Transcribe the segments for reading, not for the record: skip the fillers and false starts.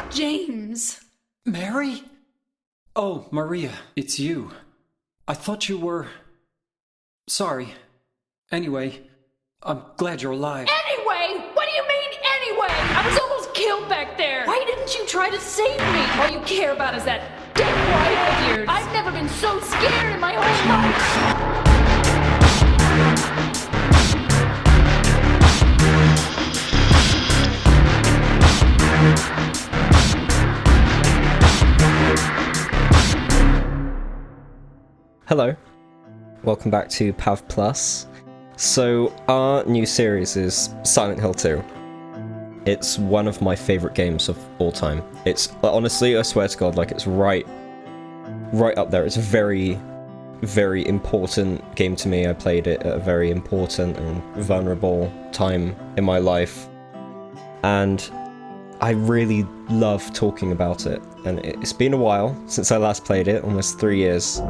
James! Mary? Oh, Maria, it's you. I thought you were... Sorry. Anyway, I'm glad you're alive. Anyway? What do you mean, anyway? I was almost killed back there! Why didn't you try to save me? All you care about is that dead wife of yours! I've never been so scared in my whole life! Hello, welcome back to Pav Plus. So our new series is Silent Hill 2. It's one of my favourite games of all time. It's honestly, I swear to God, like it's right up there. It's a very, very important game to me. I played it at a very important and vulnerable time in my life, and I really love talking about it. And it's been a while since I last played it, almost 3 years.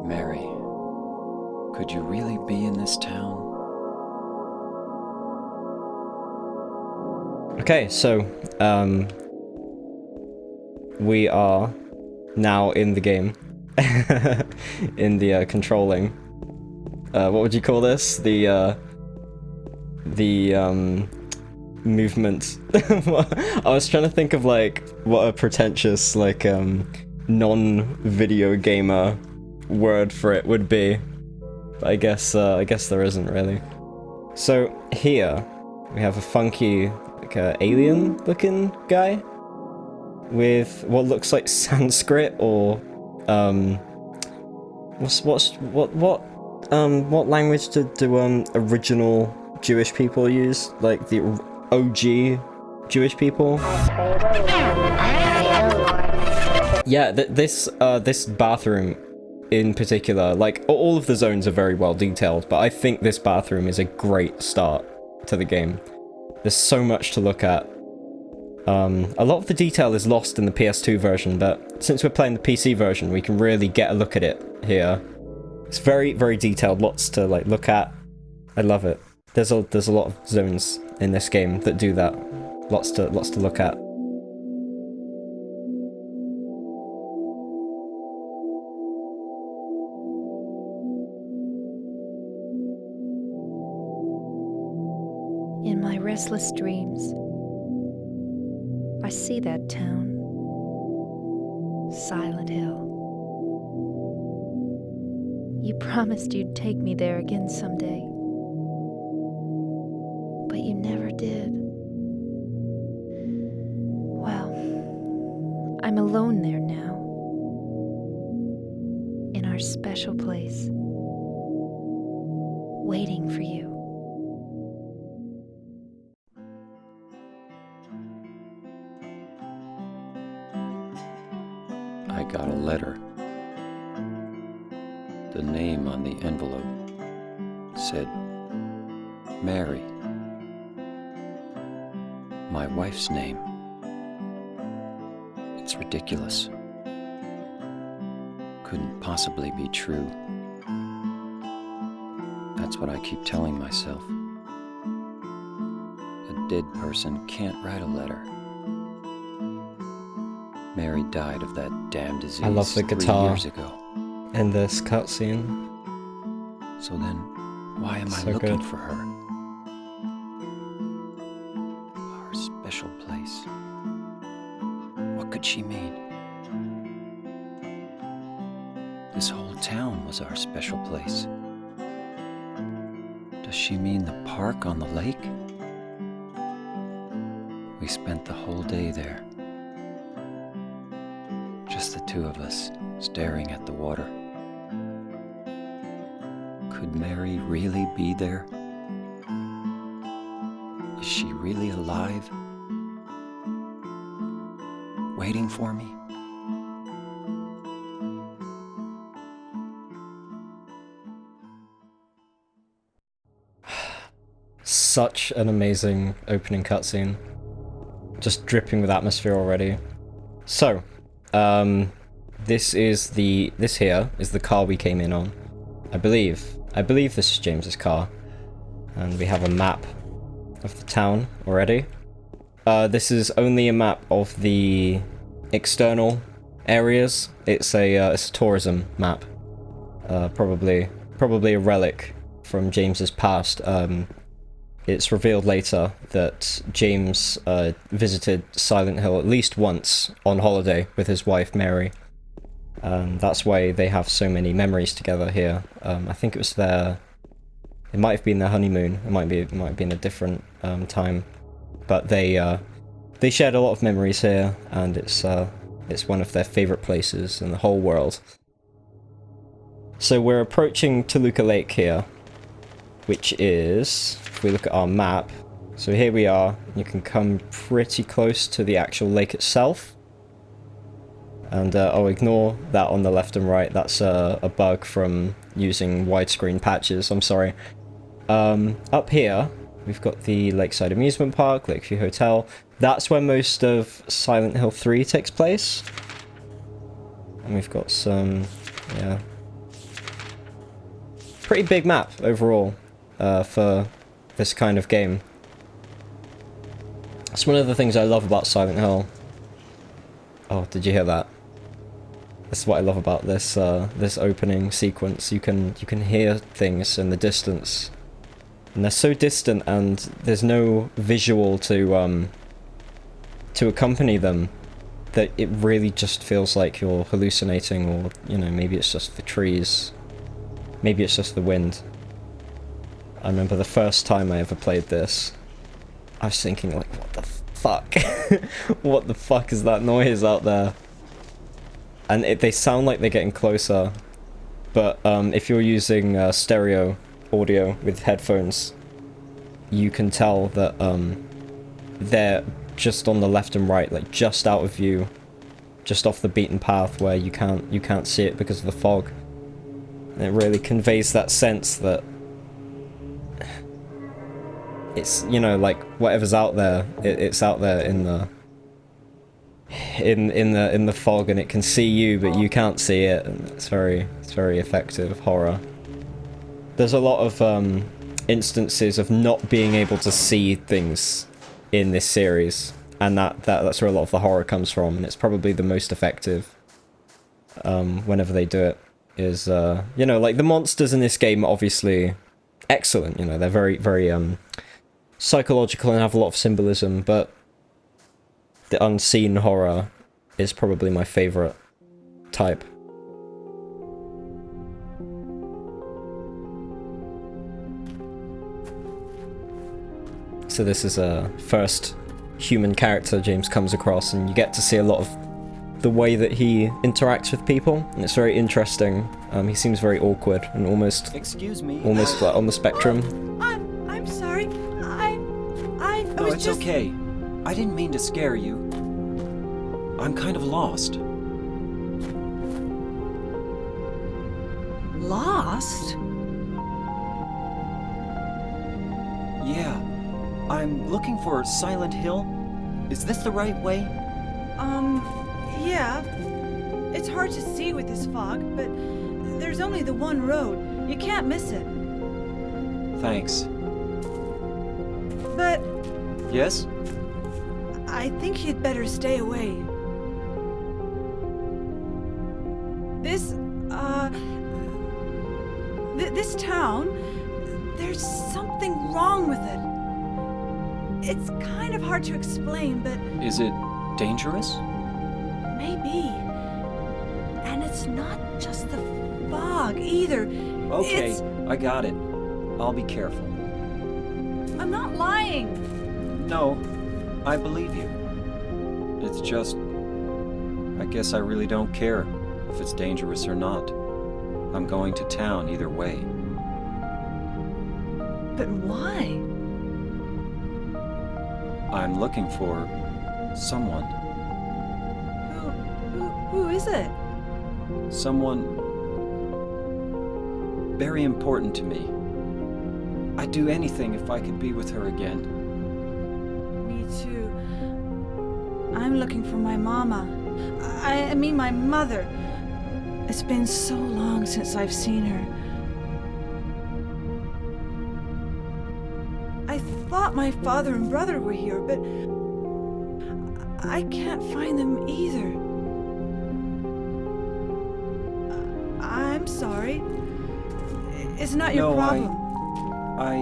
Mary, could you really be in this town? Okay, so, we are now in the game, in the, controlling, what would you call this? The movement. I was trying to think of, like, what a pretentious, like, non-video gamer word for it would be, but I guess there isn't really. So, here, we have a funky, like, alien-looking guy with what looks like Sanskrit or what language do original Jewish people use? Like the OG Jewish people? Yeah, this bathroom in particular, like all of the zones are very well detailed, but I think this bathroom is a great start to the game. There's so much to look at. A lot of the detail is lost in the PS2 version, but since we're playing the PC version, we can really get a look at it here. It's very, very detailed, lots to like look at. I love it. There's a lot of zones in this game that do that. Lots to look at. In my restless dreams, I see that town, Silent Hill. You promised you'd take me there again someday, but you never did. Well, I'm alone there now, in our special place, waiting for you. I got a letter. The name on the envelope said, Mary. My wife's name. It's ridiculous. Couldn't possibly be true. That's what I keep telling myself. A dead person can't write a letter. Mary died of that damn disease I love the 3 guitar years ago. in this cutscene. So then, why am I So looking good. for her? Our special place. What could she mean? This whole town was our special place. Does she mean the park on the lake? We spent the whole day there. Just the two of us, staring at the water. Could Mary really be there? Is she really alive? Waiting for me? Such an amazing opening cutscene. Just dripping with atmosphere already. So, this here is the car we came in on. I believe this is James's car. And we have a map of the town already. This is only a map of the external areas. It's a tourism map. Probably a relic from James's past. It's revealed later that James visited Silent Hill at least once on holiday with his wife Mary. That's why they have so many memories together here. I think it was it might have been their honeymoon. It might have been a different time, but they shared a lot of memories here, and it's one of their favorite places in the whole world. So we're approaching Toluca Lake here, which is, if we look at our map, so here we are. You can come pretty close to the actual lake itself. And I'll ignore that on the left and right. That's a bug from using widescreen patches, I'm sorry. Up here, we've got the Lakeside Amusement Park, Lakeview Hotel. That's where most of Silent Hill 3 takes place. And we've got some, yeah, pretty big map overall. For this kind of game. That's one of the things I love about Silent Hill. Oh, did you hear that? That's what I love about this this opening sequence. You can hear things in the distance, and they're so distant, and there's no visual to accompany them, that it really just feels like you're hallucinating, or maybe it's just the trees, maybe it's just the wind. I remember the first time I ever played this, I was thinking, like, what the fuck? What the fuck is that noise out there? And they sound like they're getting closer, but if you're using stereo audio with headphones, you can tell that they're just on the left and right, like just out of view, just off the beaten path where you can't see it because of the fog. And it really conveys that sense that it's, like, whatever's out there, it's out there in the fog, and it can see you, but you can't see it, and it's very effective horror. There's a lot of instances of not being able to see things in this series, and that's where a lot of the horror comes from, and it's probably the most effective whenever they do it. Is like, the monsters in this game are obviously excellent, they're very psychological and have a lot of symbolism, but the unseen horror is probably my favorite type. So this is a first human character James comes across, and you get to see a lot of the way that he interacts with people, and it's very interesting. He seems very awkward and almost like on the spectrum. I'm sorry. I No, was it's just... okay. I didn't mean to scare you. I'm kind of lost. Lost? Yeah. I'm looking for Silent Hill. Is this the right way? Yeah. It's hard to see with this fog, but there's only the one road. You can't miss it. Thanks. But Yes? I think you'd better stay away. This town, there's something wrong with it. It's kind of hard to explain, but Is it dangerous? maybe. And it's not just the fog either. Okay, It's... I got it. I'll be careful. I'm not lying. No, I believe you. It's just... I guess I really don't care. if it's dangerous or not. I'm going to town either way. But why? I'm looking for someone. Who is it? Someone very important to me. I'd do anything if I could be with her again. Me too. I'm looking for my mama. I mean my mother. It's been so long since I've seen her. I thought my father and brother were here, but I can't find them either. I'm sorry. It's not your problem. I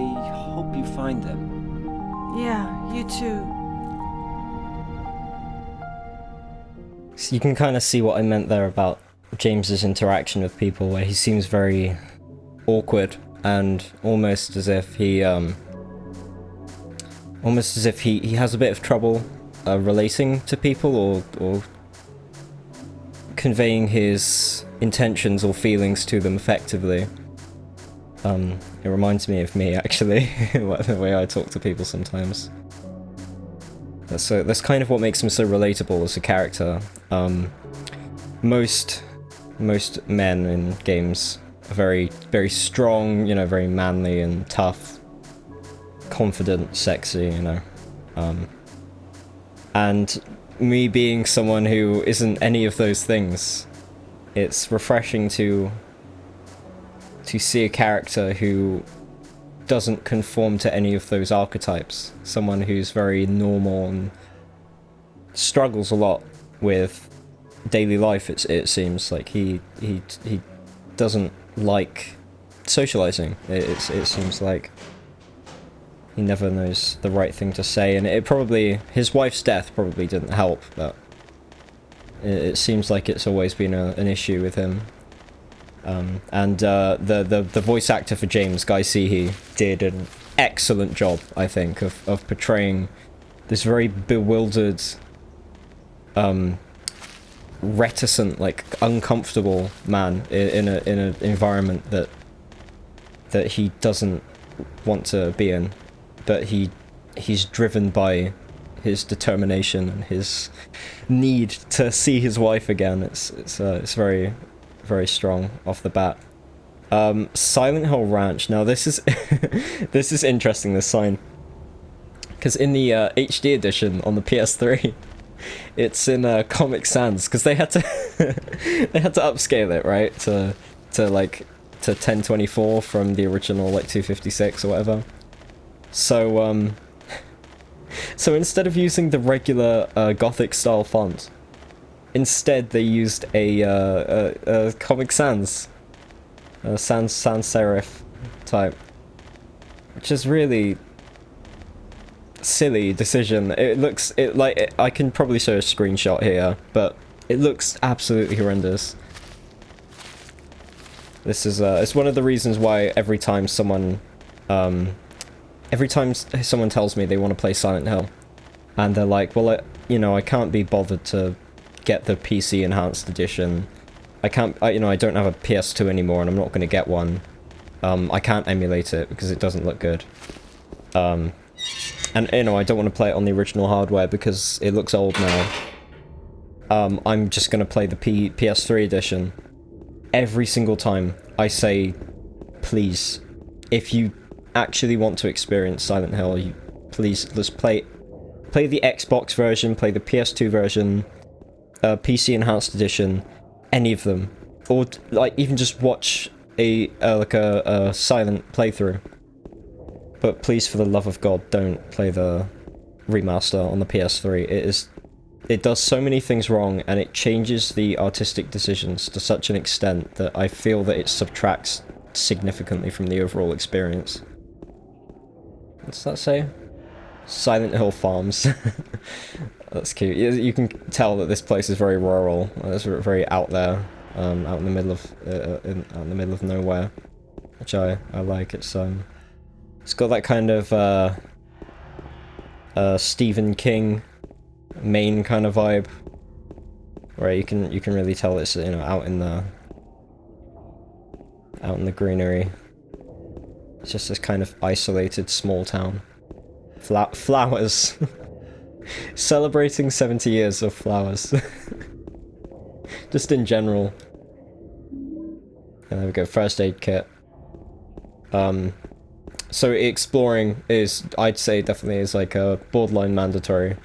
hope you find them. Yeah, you too. So you can kind of see what I meant there about James's interaction with people, where he seems very awkward and almost as if he has a bit of trouble relating to people or conveying his intentions or feelings to them effectively. It reminds me of me, actually, the way I talk to people sometimes. So that's kind of what makes him so relatable as a character. Most men in games are very, very strong, you know, very manly and tough, confident, sexy, you know. And me being someone who isn't any of those things, it's refreshing to see a character who doesn't conform to any of those archetypes. Someone who's very normal and struggles a lot with daily life. It seems like he doesn't like socializing. It seems like he never knows the right thing to say, and his wife's death probably didn't help, but it seems like it's always been an issue with him. And the voice actor for James, Guy Seehey, did an excellent job, I think, of portraying this very bewildered, reticent, like uncomfortable man in an environment that he doesn't want to be in, but he's driven by his determination and his need to see his wife again. It's very, very strong off the bat. Silent Hill Ranch. Now this is this is interesting, this sign, because in the HD edition on the PS3, it's in Comic Sans, because they had to they had to upscale it, right, to 1024 from the original like 256 or whatever. So so instead of using the regular Gothic style font, instead they used a Comic Sans, sans serif type, which is really silly decision. I can probably show a screenshot here, but it looks absolutely horrendous. This is it's one of the reasons why every time someone tells me they want to play Silent Hill, and they're like, well, I can't be bothered to get the PC enhanced edition. I don't have a PS2 anymore, and I'm not going to get one. I can't emulate it because it doesn't look good. And I don't want to play it on the original hardware because it looks old now. I'm just going to play the PS3 edition. Every single time I say, please, if you actually want to experience Silent Hill, please just play the Xbox version, play the PS2 version, PC enhanced edition, any of them, or like even just watch a silent playthrough. But please, for the love of God, don't play the remaster on the PS3. It does so many things wrong, and it changes the artistic decisions to such an extent that I feel that it subtracts significantly from the overall experience. What's that say? Silent Hill Farms. That's cute. You can tell that this place is very rural. It's very out there, out in the middle of nowhere, which I like. It's got that kind of Stephen King Maine kind of vibe. where you can really tell it's, you know, out in the greenery. It's just this kind of isolated small town. Flowers. Celebrating 70 years of flowers. Just in general. And there we go, first aid kit. So exploring is, I'd say, definitely is like a borderline mandatory.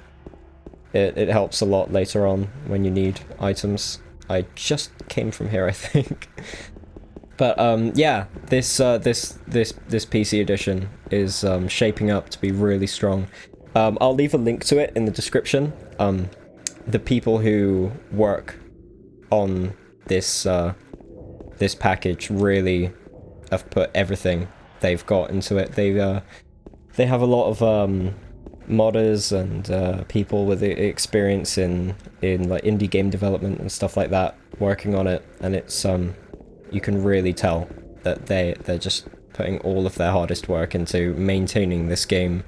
It helps a lot later on when you need items. I just came from here, I think. But yeah, this PC edition is shaping up to be really strong. I'll leave a link to it in the description. The people who work on this this package really have put everything they've got into it. They have a lot of modders and people with experience in like indie game development and stuff like that working on it, and it's you can really tell that they're just putting all of their hardest work into maintaining this game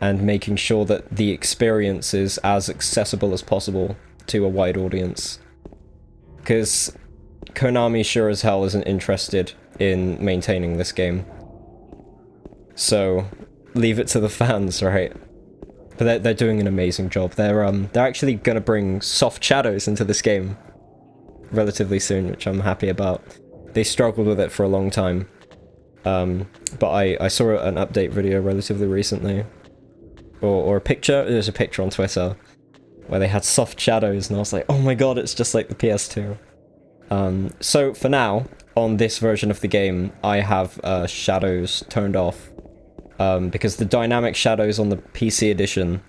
and making sure that the experience is as accessible as possible to a wide audience. Because Konami sure as hell isn't interested in maintaining this game. So leave it to the fans, right? But they're doing an amazing job. They're actually gonna bring soft shadows into this game relatively soon, which I'm happy about. They struggled with it for a long time. But I saw an update video relatively recently. Or a picture, there's a picture on Twitter where they had soft shadows and I was like, oh my god, it's just like the PS2. So for now, on this version of the game, I have shadows turned off. Because the dynamic shadows on the PC edition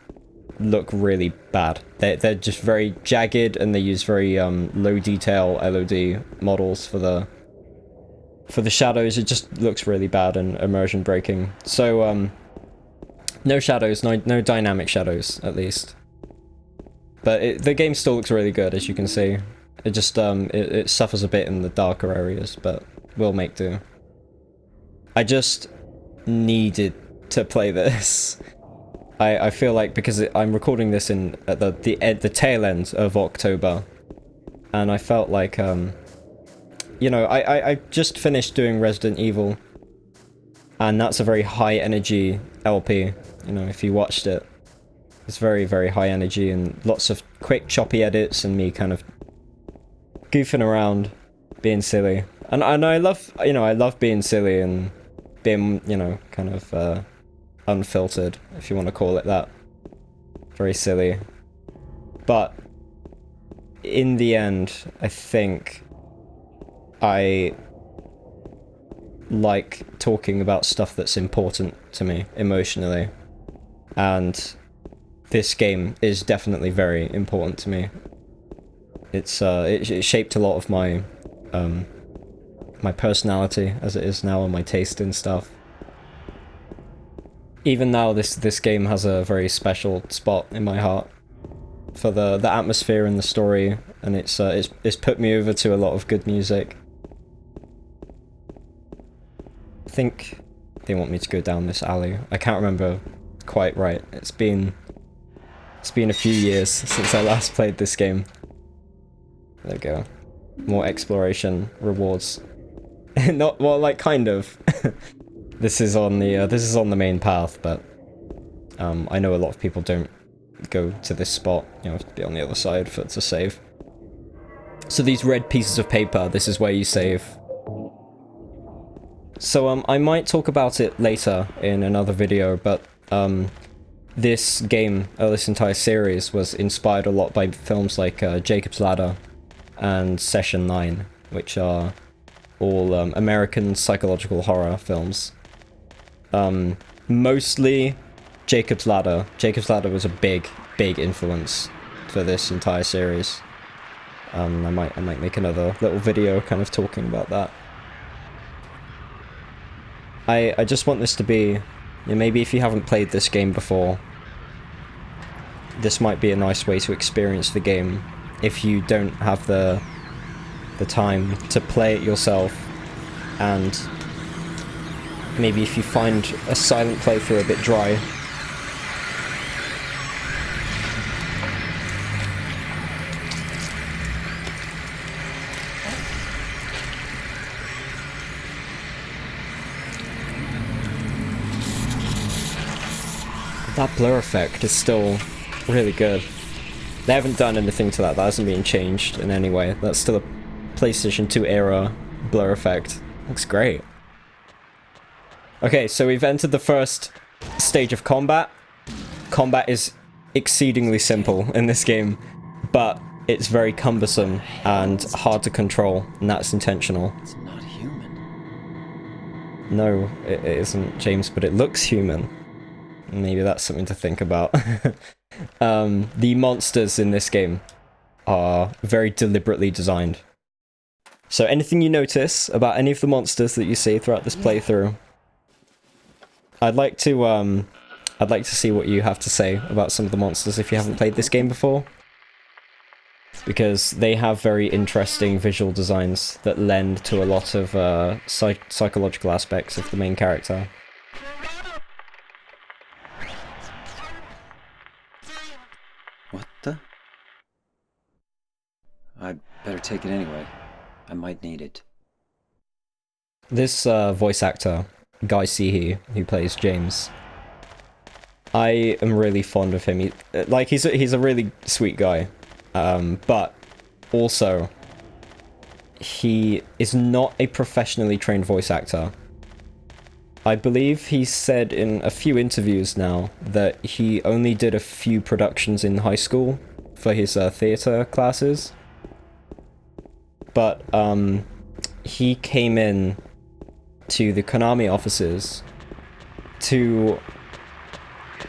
look really bad. They're just very jagged and they use very low detail LOD models for the shadows. It just looks really bad and immersion breaking. So no shadows, no dynamic shadows at least. But the game still looks really good, as you can see. It just it suffers a bit in the darker areas, but we'll make do. I just needed to play this. I feel like because I'm recording this at the tail end of October, and I felt like you know, I just finished doing Resident Evil, and that's a very high energy LP. You know, if you watched it, it's very, very high energy and lots of quick choppy edits and me kind of goofing around, being silly. And I love, you know, I love being silly and being, you know, kind of unfiltered, if you want to call it that. Very silly. But in the end, I think I like talking about stuff that's important to me emotionally. And this game is definitely very important to me. It's it shaped a lot of my my personality as it is now and my taste in stuff. Even now, this game has a very special spot in my heart for the atmosphere and the story, and it's put me over to a lot of good music. I think they want me to go down this alley. I can't remember quite right. It's been a few years since I last played this game. There we go. More exploration rewards. Not well, like kind of. This is on the main path, but I know a lot of people don't go to this spot. You have to be on the other side for it to save. So these red pieces of paper, this is where you save. So I might talk about it later in another video, but this game, this entire series, was inspired a lot by films like Jacob's Ladder and Session 9, which are all American psychological horror films. Mostly Jacob's Ladder. Jacob's Ladder was a big influence for this entire series. I might make another little video kind of talking about that. I just want this to be, you know, maybe if you haven't played this game before, this might be a nice way to experience the game if you don't have the time to play it yourself, and maybe if you find a silent playthrough a bit dry. that blur effect is still really good. They haven't done anything to that. That hasn't been changed in any way. That's still a PlayStation 2 era blur effect. Looks great. Okay, so we've entered the first stage of combat. Combat is exceedingly simple in this game, but it's very cumbersome and hard to control, and that's intentional. It's not human. No, it isn't, James, but it looks human. Maybe that's something to think about. The monsters in this game are very deliberately designed. So anything you notice about any of the monsters that you see throughout this playthrough, I'd like to see what you have to say about some of the monsters if you haven't played this game before. Because they have very interesting visual designs that lend to a lot of psychological aspects of the main character. What the? I'd better take it anyway. I might need it. This voice actor, Guy Seehee, who plays James, I am really fond of him. He's a really sweet guy, but also he is not a professionally trained voice actor. I believe he said in a few interviews now that he only did a few productions in high school for his theatre classes. But he came in to the Konami offices to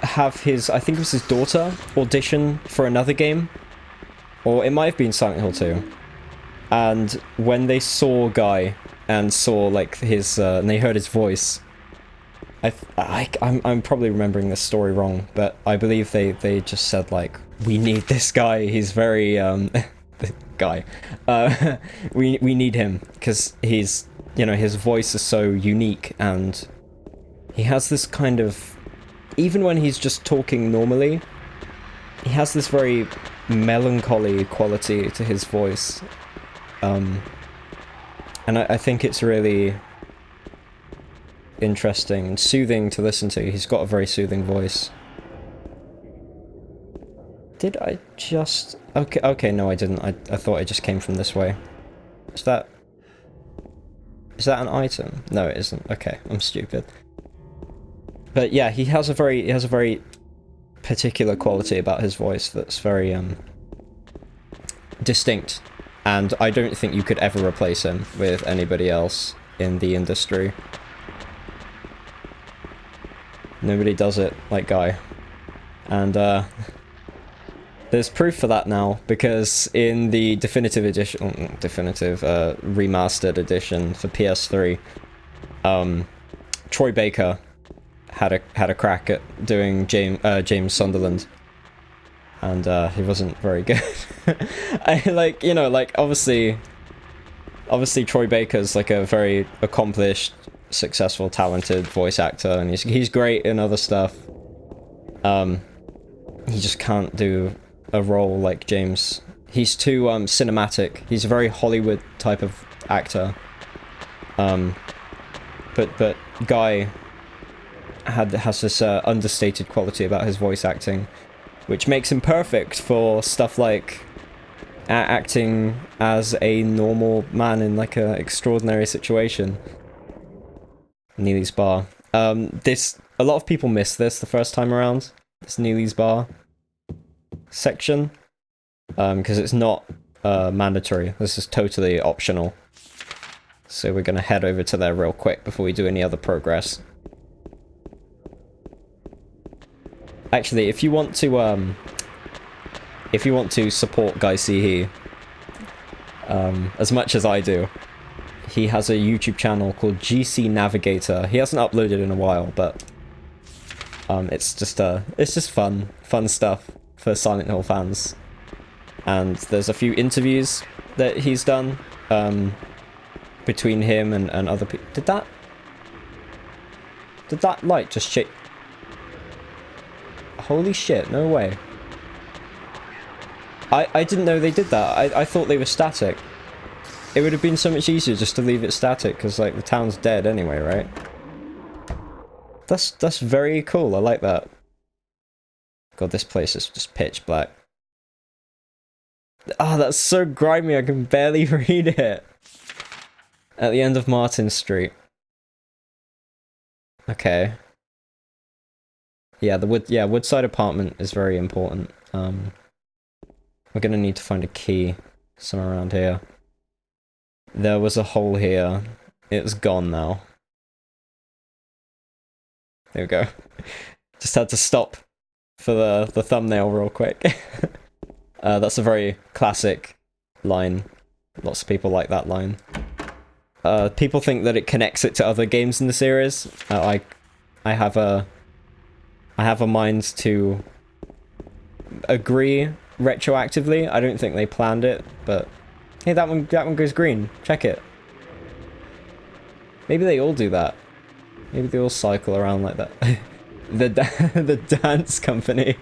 have his, I think it was his daughter, audition for another game. Or it might have been Silent Hill 2. And when they saw Guy and saw like his, and they heard his voice, I'm probably remembering this story wrong, but I believe they just said like, we need this guy, he's very, Guy. We need him, because he's, you know, his voice is so unique, and he has this kind of, even when he's just talking normally, he has this very melancholy quality to his voice. And I think it's really interesting and soothing to listen to. He's got a very soothing voice. Did I just... Okay, no I didn't. I thought it just came from this way. Is that an item? No, it isn't. Okay, I'm stupid. But yeah, he has a very particular quality about his voice that's very distinct, and I don't think you could ever replace him with anybody else in the industry. Nobody does it like Guy. And there's proof for that now, because in the definitive edition, remastered edition for PS3, Troy Baker had a crack at doing James Sunderland, and he wasn't very good. Obviously Troy Baker's like a very accomplished, successful, talented voice actor, and he's great in other stuff. He just can't do a role like James. He's too cinematic. He's a very Hollywood type of actor. But Guy has this understated quality about his voice acting, which makes him perfect for stuff like acting as a normal man in like an extraordinary situation. Neely's Bar. A lot of people miss this the first time around. This Neely's Bar section, because it's not mandatory. This is totally optional. So we're gonna head over to there real quick before we do any other progress. Actually, if you want to support Guy Seehee, as much as I do, he has a YouTube channel called GC Navigator. He hasn't uploaded in a while, but it's just fun stuff for Silent Hill fans. And there's a few interviews that he's done between him and other people. Did that light just shake? Holy shit, no way. I didn't know they did that. I thought they were static. It would have been so much easier just to leave it static, because like the town's dead anyway, right? That's very cool. I like that. God, this place is just pitch black. Oh, that's so grimy, I can barely read it. At the end of Martin Street. Okay. Yeah, Woodside apartment is very important. We're gonna need to find a key somewhere around here. There was a hole here. It's gone now. There we go. Just had to stop for the thumbnail real quick. That's a very classic line. Lots of people like that line. People think that it connects it to other games in the series. I have a mind to agree retroactively. I don't think they planned it, but hey, that one goes green. Check it. Maybe they all do that. Maybe they all cycle around like that. The dance company.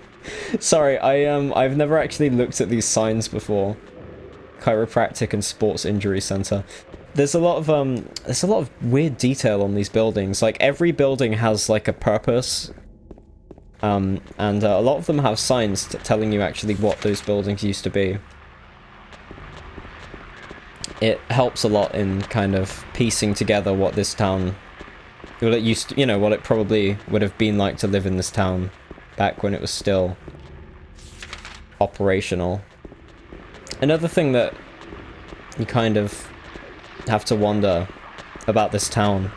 Sorry, I've never actually looked at these signs before. Chiropractic and Sports Injury Center. There's a lot of weird detail on these buildings. Like every building has like a purpose. And a lot of them have signs telling you actually what those buildings used to be. It helps a lot in kind of piecing together what this town, what it used to, what it probably would have been like to live in this town back when it was still operational. Another thing that you kind of have to wonder about this town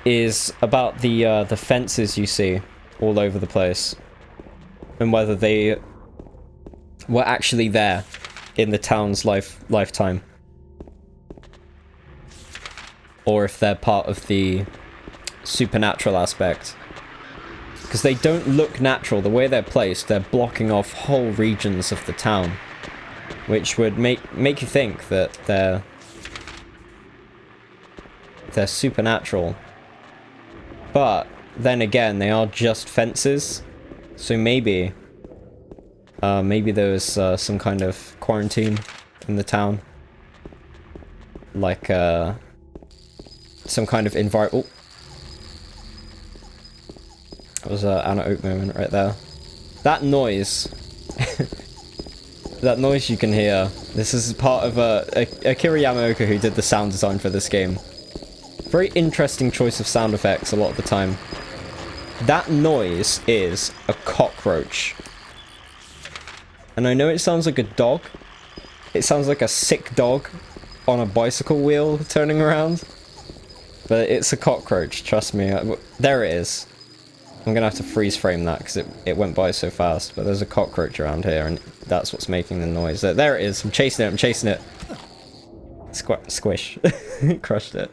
is about the fences you see all over the place, and whether they were actually there in the town's lifetime, or if they're part of the supernatural aspect. Because they don't look natural. The way they're placed, they're blocking off whole regions of the town, which would make you think that they're supernatural. But then again, they are just fences, so maybe there was some kind of quarantine in the town, like some kind of environment. That was an Anna Oak moment right there. That noise, that noise you can hear. This is part of Akira Yamaoka, who did the sound design for this game. Very interesting choice of sound effects a lot of the time. That noise is a cockroach. And I know it sounds like a dog. It sounds like a sick dog on a bicycle wheel turning around. But it's a cockroach, trust me. There it is. I'm gonna have to freeze frame that because it went by so fast. But there's a cockroach around here and that's what's making the noise. There it is. I'm chasing it. Squish. Crushed it.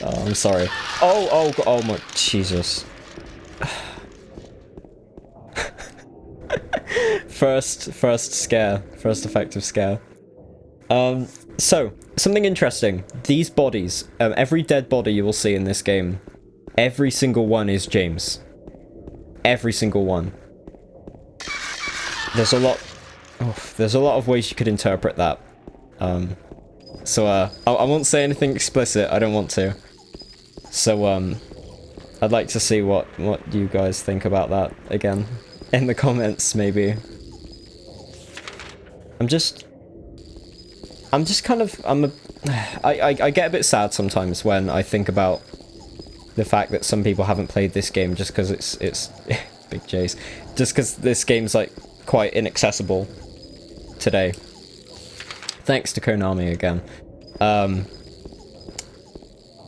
Oh, I'm sorry. Oh my Jesus. First effective scare. So, something interesting. These bodies, every dead body you will see in this game, every single one is James. Every single one. There's a lot of ways you could interpret that. So, I won't say anything explicit, I don't want to. So, I'd like to see what you guys think about that again. In the comments, maybe. I get a bit sad sometimes when I think about the fact that some people haven't played this game just because it's big J's, just because this game's like quite inaccessible today. Thanks to Konami again.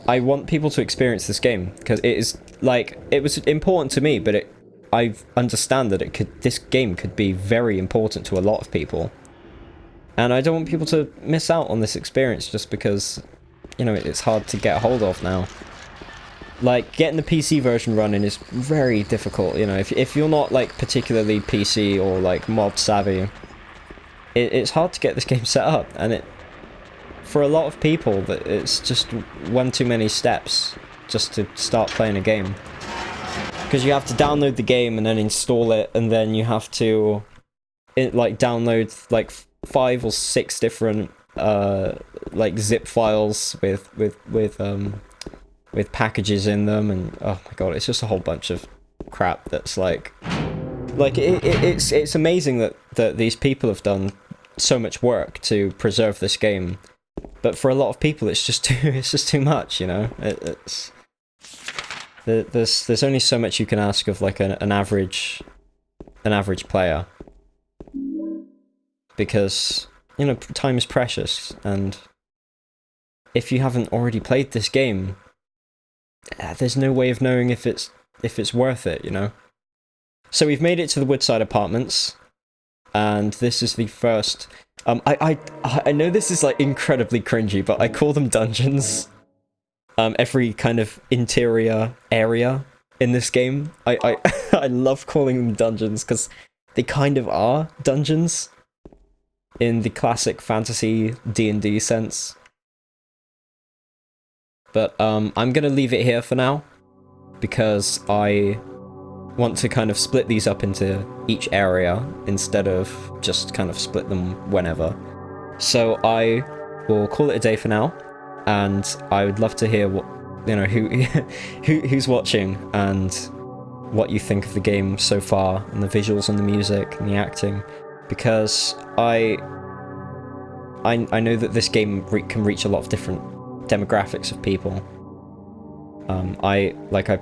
I want people to experience this game because it is like, it was important to me, but I understand that this game could be very important to a lot of people. And I don't want people to miss out on this experience just because, it's hard to get a hold of now. Like, getting the PC version running is very difficult, if you're not, like, particularly PC or, like, mod savvy, it's hard to get this game set up, and for a lot of people, that it's just one too many steps just to start playing a game. Because you have to download the game and then install it, and then you have to, download, like, 5 or 6 different like zip files with packages in them, and oh my god, it's just a whole bunch of crap that's like it's amazing that these people have done so much work to preserve this game, but for a lot of people it's just too much, you know. There's only so much you can ask of like an average player, because, you know, time is precious, and if you haven't already played this game, there's no way of knowing if it's worth it, you know. So we've made it to the Woodside Apartments, and this is the first. I know this is like incredibly cringy, but I call them dungeons. Every kind of interior area in this game, I I love calling them dungeons because they kind of are dungeons in the classic fantasy D&D sense. But I'm gonna leave it here for now, because I want to kind of split these up into each area instead of just kind of split them whenever. So I will call it a day for now, and I would love to hear what, you know, who's watching and what you think of the game so far, and the visuals and the music and the acting, because I know that this game can reach a lot of different demographics of people. I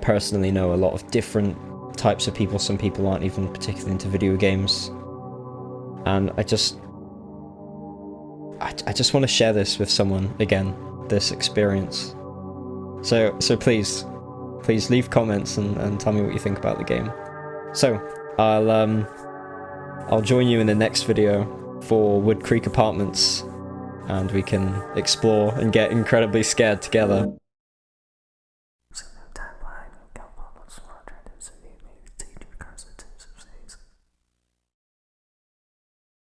personally know a lot of different types of people. Some people aren't even particularly into video games, and I just want to share this with someone again, this experience. So please leave comments and tell me what you think about the game. So I'll join you in the next video for Wood Creek Apartments, and we can explore and get incredibly scared together.